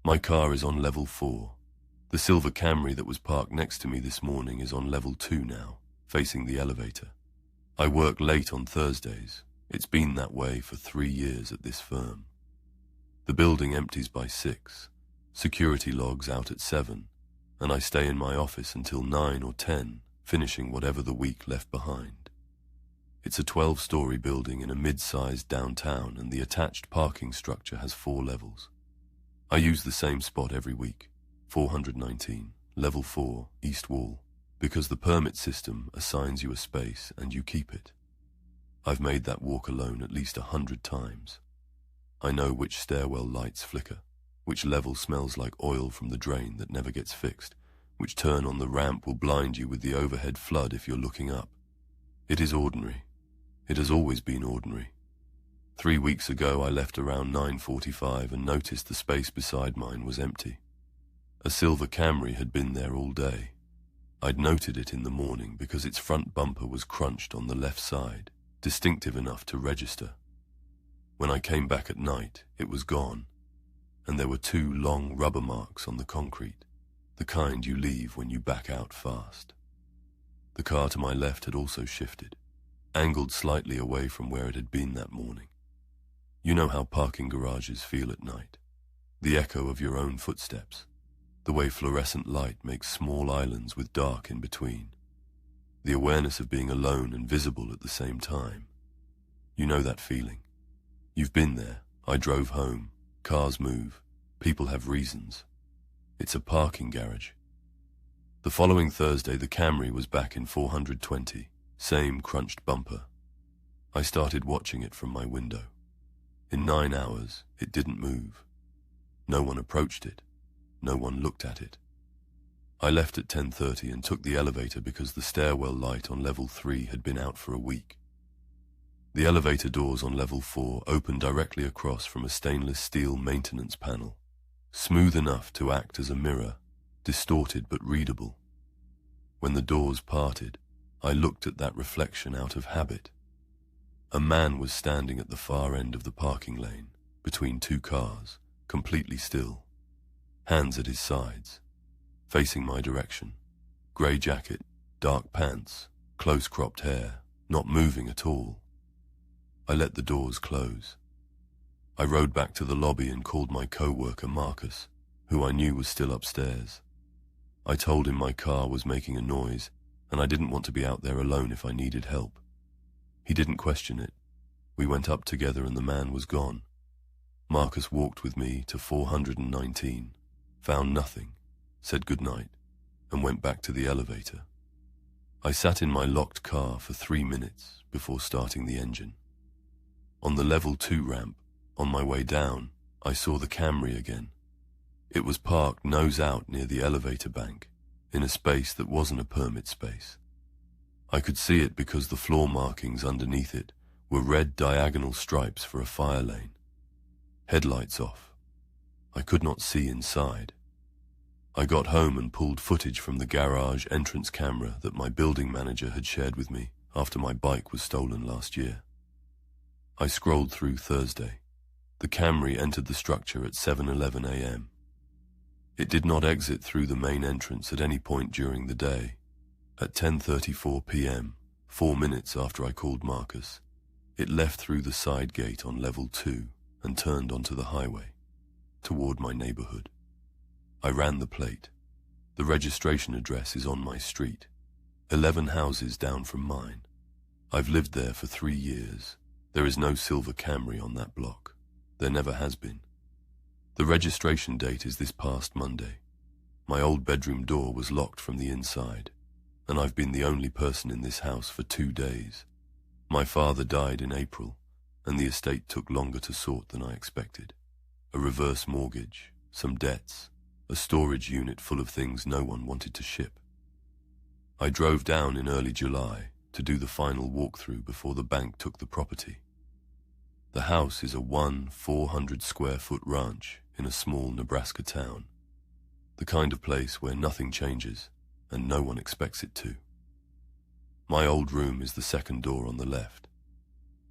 My car is on level 4. The silver Camry that was parked next to me this morning is on level 2 now, facing the elevator. I work late on Thursdays. It's been that way for 3 years at this firm. The building empties by 6, security logs out at 7, and I stay in my office until 9 or 10, finishing whatever the week left behind. It's a 12-story building in a mid-sized downtown, and the attached parking structure has 4 levels. I use the same spot every week, 419, level 4, east wall, because the permit system assigns you a space and you keep it. I've made that walk alone at least 100 times. I know which stairwell lights flicker, which level smells like oil from the drain that never gets fixed, which turn on the ramp will blind you with the overhead flood if you're looking up. It is ordinary. It has always been ordinary. 3 weeks ago I left around 9:45 and noticed the space beside mine was empty. A silver Camry had been there all day. I'd noted it in the morning because its front bumper was crunched on the left side, distinctive enough to register. When I came back at night, it was gone, and there were 2 long rubber marks on the concrete, the kind you leave when you back out fast. The car to my left had also shifted, angled slightly away from where it had been that morning. You know how parking garages feel at night, the echo of your own footsteps, the way fluorescent light makes small islands with dark in between, the awareness of being alone and visible at the same time. You know that feeling. You've been there. I drove home. Cars move. People have reasons. It's a parking garage. The following Thursday, the Camry was back in 420, same crunched bumper. I started watching it from my window. In 9 hours, it didn't move. No one approached it. No one looked at it. I left at 10:30 and took the elevator because the stairwell light on level 3 had been out for a week. The elevator doors on level 4 opened directly across from a stainless steel maintenance panel, smooth enough to act as a mirror, distorted but readable. When the doors parted, I looked at that reflection out of habit. A man was standing at the far end of the parking lane, between 2 cars, completely still, hands at his sides, facing my direction, grey jacket, dark pants, close-cropped hair, not moving at all. I let the doors close. I rode back to the lobby and called my co-worker Marcus, who I knew was still upstairs. I told him my car was making a noise, and I didn't want to be out there alone if I needed help. He didn't question it. We went up together and the man was gone. Marcus walked with me to 419, found nothing, said goodnight, and went back to the elevator. I sat in my locked car for 3 minutes before starting the engine. On the level 2 ramp, on my way down, I saw the Camry again. It was parked nose out near the elevator bank, in a space that wasn't a permit space. I could see it because the floor markings underneath it were red diagonal stripes for a fire lane. Headlights off. I could not see inside. I got home and pulled footage from the garage entrance camera that my building manager had shared with me after my bike was stolen last year. I scrolled through Thursday. The Camry entered the structure at 7:11 a.m. It did not exit through the main entrance at any point during the day. At 10:34 p.m., 4 minutes after I called Marcus, it left through the side gate on level 2 and turned onto the highway, toward my neighborhood. I ran the plate. The registration address is on my street, 11 houses down from mine. I've lived there for 3 years. There is no silver Camry on that block. There never has been. The registration date is this past Monday. My old bedroom door was locked from the inside, and I've been the only person in this house for 2 days. My father died in April, and the estate took longer to sort than I expected. A reverse mortgage, some debts, a storage unit full of things no one wanted to ship. I drove down in early July to do the final walkthrough before the bank took the property. The house is a 400-square-foot ranch in a small Nebraska town, the kind of place where nothing changes and no one expects it to. My old room is the second door on the left.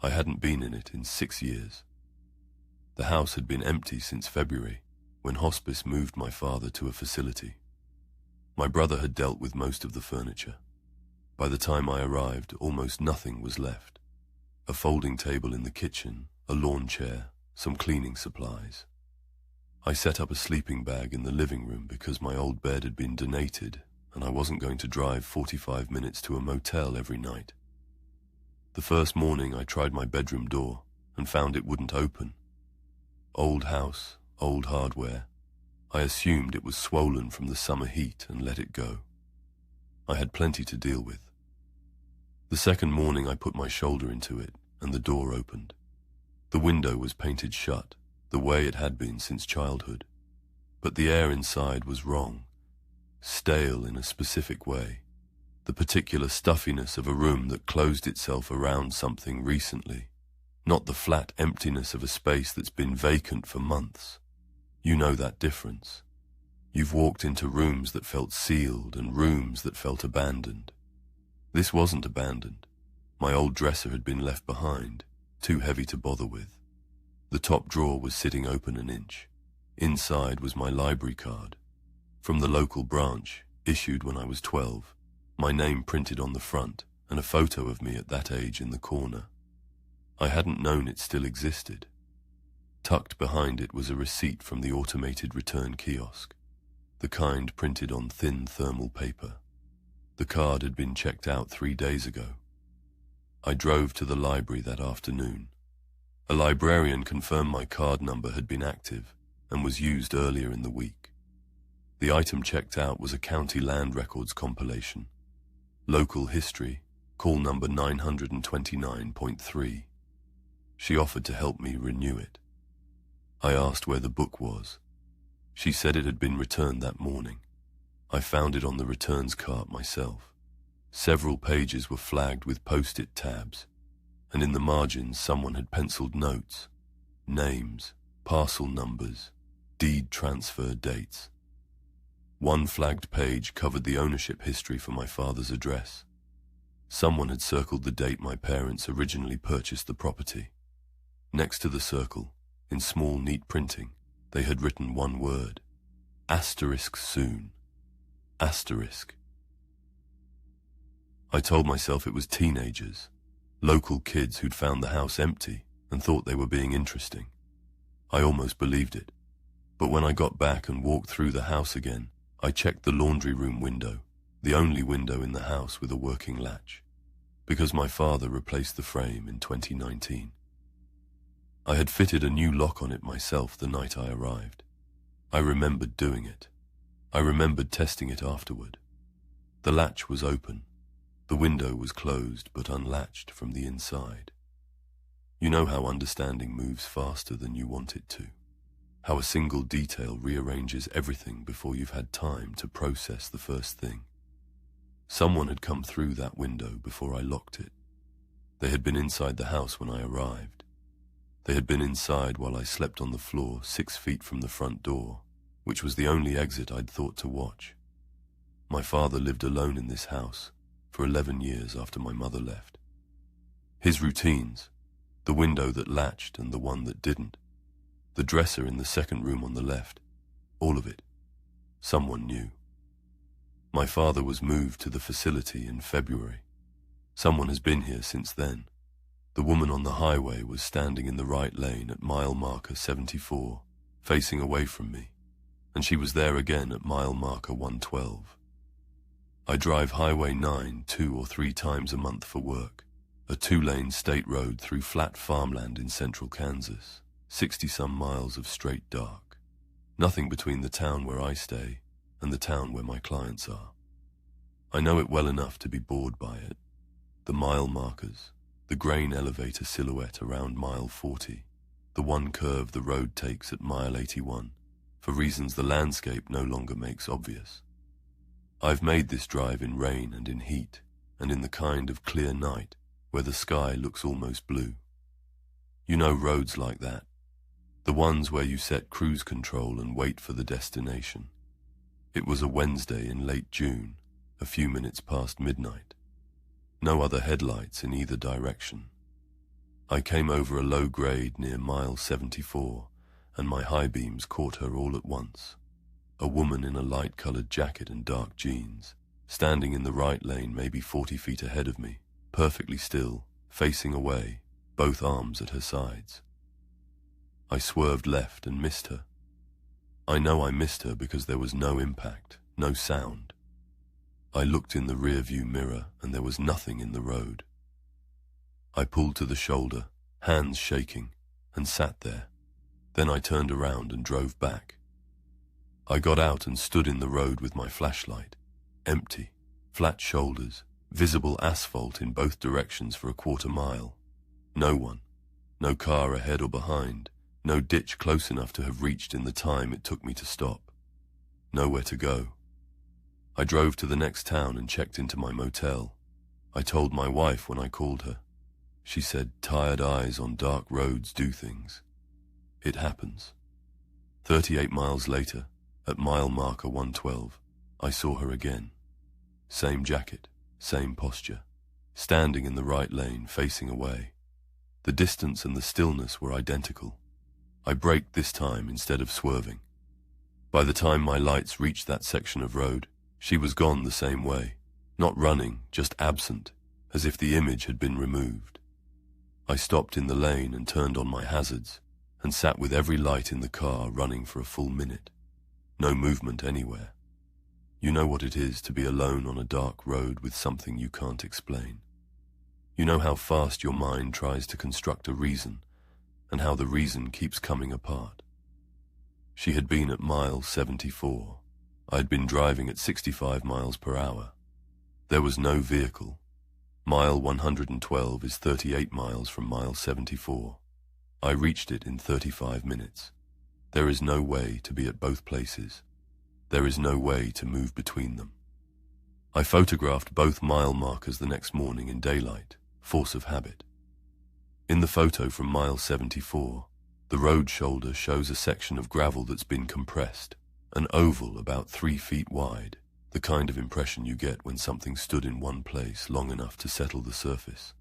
I hadn't been in it in 6 years. The house had been empty since February, when hospice moved my father to a facility. My brother had dealt with most of the furniture. By the time I arrived, almost nothing was left. A folding table in the kitchen, a lawn chair, some cleaning supplies. I set up a sleeping bag in the living room because my old bed had been donated and I wasn't going to drive 45 minutes to a motel every night. The first morning I tried my bedroom door and found it wouldn't open. Old house, old hardware. I assumed it was swollen from the summer heat and let it go. I had plenty to deal with. The second morning I put my shoulder into it and the door opened. The window was painted shut, the way it had been since childhood. But the air inside was wrong, stale in a specific way, the particular stuffiness of a room that closed itself around something recently, not the flat emptiness of a space that's been vacant for months. You know that difference. You've walked into rooms that felt sealed and rooms that felt abandoned. This wasn't abandoned. My old dresser had been left behind, too heavy to bother with. The top drawer was sitting open an inch. Inside was my library card, from the local branch, issued when I was 12, my name printed on the front and a photo of me at that age in the corner. I hadn't known it still existed. Tucked behind it was a receipt from the automated return kiosk, the kind printed on thin thermal paper. The card had been checked out 3 days ago. I drove to the library that afternoon. A librarian confirmed my card number had been active and was used earlier in the week. The item checked out was a county land records compilation. Local history, call number 929.3. She offered to help me renew it. I asked where the book was. She said it had been returned that morning. I found it on the returns cart myself. Several pages were flagged with post-it tabs, and in the margins someone had penciled notes, names, parcel numbers, deed transfer dates. One flagged page covered the ownership history for my father's address. Someone had circled the date my parents originally purchased the property. Next to the circle, in small neat printing, they had written one word, asterisk soon, asterisk. I told myself it was teenagers, local kids who'd found the house empty and thought they were being interesting. I almost believed it, but when I got back and walked through the house again, I checked the laundry room window, the only window in the house with a working latch, because my father replaced the frame in 2019. I had fitted a new lock on it myself the night I arrived. I remembered doing it. I remembered testing it afterward. The latch was open. The window was closed but unlatched from the inside. You know how understanding moves faster than you want it to. How a single detail rearranges everything before you've had time to process the first thing. Someone had come through that window before I locked it. They had been inside the house when I arrived. They had been inside while I slept on the floor 6 feet from the front door, which was the only exit I'd thought to watch. My father lived alone in this house for 11 years after my mother left. His routines, the window that latched and the one that didn't, the dresser in the second room on the left, all of it, someone knew. My father was moved to the facility in February. Someone has been here since then. The woman on the highway was standing in the right lane at mile marker 74, facing away from me, and she was there again at mile marker 112. I drive Highway 9 2 or 3 times a month for work, a 2-lane state road through flat farmland in central Kansas, 60-some miles of straight dark. Nothing between the town where I stay and the town where my clients are. I know it well enough to be bored by it. The mile markers, the grain elevator silhouette around mile 40, the one curve the road takes at mile 81, for reasons the landscape no longer makes obvious. I've made this drive in rain and in heat, and in the kind of clear night where the sky looks almost blue. You know roads like that, the ones where you set cruise control and wait for the destination. It was a Wednesday in late June, a few minutes past midnight. No other headlights in either direction. I came over a low grade near mile 74 and my high beams caught her all at once. A woman in a light-colored jacket and dark jeans, standing in the right lane maybe 40 feet ahead of me, perfectly still, facing away, both arms at her sides. I swerved left and missed her. I know I missed her because there was no impact, no sound. I looked in the rear-view mirror and there was nothing in the road. I pulled to the shoulder, hands shaking, and sat there. Then I turned around and drove back. I got out and stood in the road with my flashlight. Empty, flat shoulders, visible asphalt in both directions for a quarter mile. No one, no car ahead or behind, no ditch close enough to have reached in the time it took me to stop. Nowhere to go. I drove to the next town and checked into my motel. I told my wife when I called her. She said, "Tired eyes on dark roads do things." It happens. 38 miles later, at mile marker 112, I saw her again. Same jacket, same posture, standing in the right lane, facing away. The distance and the stillness were identical. I braked this time instead of swerving. By the time my lights reached that section of road, she was gone the same way, not running, just absent, as if the image had been removed. I stopped in the lane and turned on my hazards, and sat with every light in the car running for a full minute. No movement anywhere. You know what it is to be alone on a dark road with something you can't explain. You know how fast your mind tries to construct a reason, and how the reason keeps coming apart. She had been at mile 74. I had been driving at 65 miles per hour. There was no vehicle. Mile 112 is 38 miles from mile 74. I reached it in 35 minutes. There is no way to be at both places. There is no way to move between them. I photographed both mile markers the next morning in daylight, force of habit. In the photo from mile 74, the road shoulder shows a section of gravel that's been compressed, an oval about 3 feet wide, the kind of impression you get when something stood in one place long enough to settle the surface.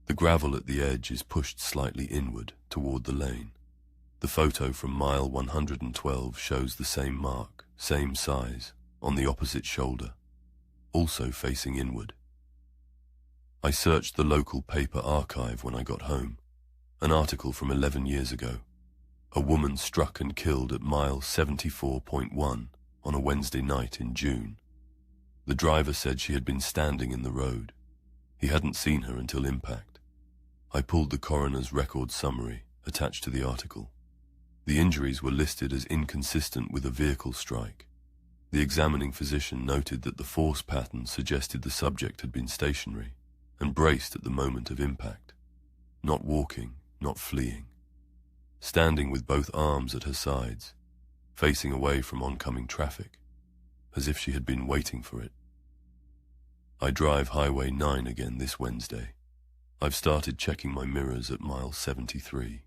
The gravel at the edge is pushed slightly inward toward the lane. The photo from mile 112 shows the same mark, same size, on the opposite shoulder, also facing inward. I searched the local paper archive when I got home. An article from 11 years ago. A woman struck and killed at mile 74.1 on a Wednesday night in June. The driver said she had been standing in the road. He hadn't seen her until impact. I pulled the coroner's record summary attached to the article. The injuries were listed as inconsistent with a vehicle strike. The examining physician noted that the force pattern suggested the subject had been stationary and braced at the moment of impact. Not walking, not fleeing. Standing with both arms at her sides, facing away from oncoming traffic, as if she had been waiting for it. I drive Highway 9 again this Wednesday. I've started checking my mirrors at mile 73.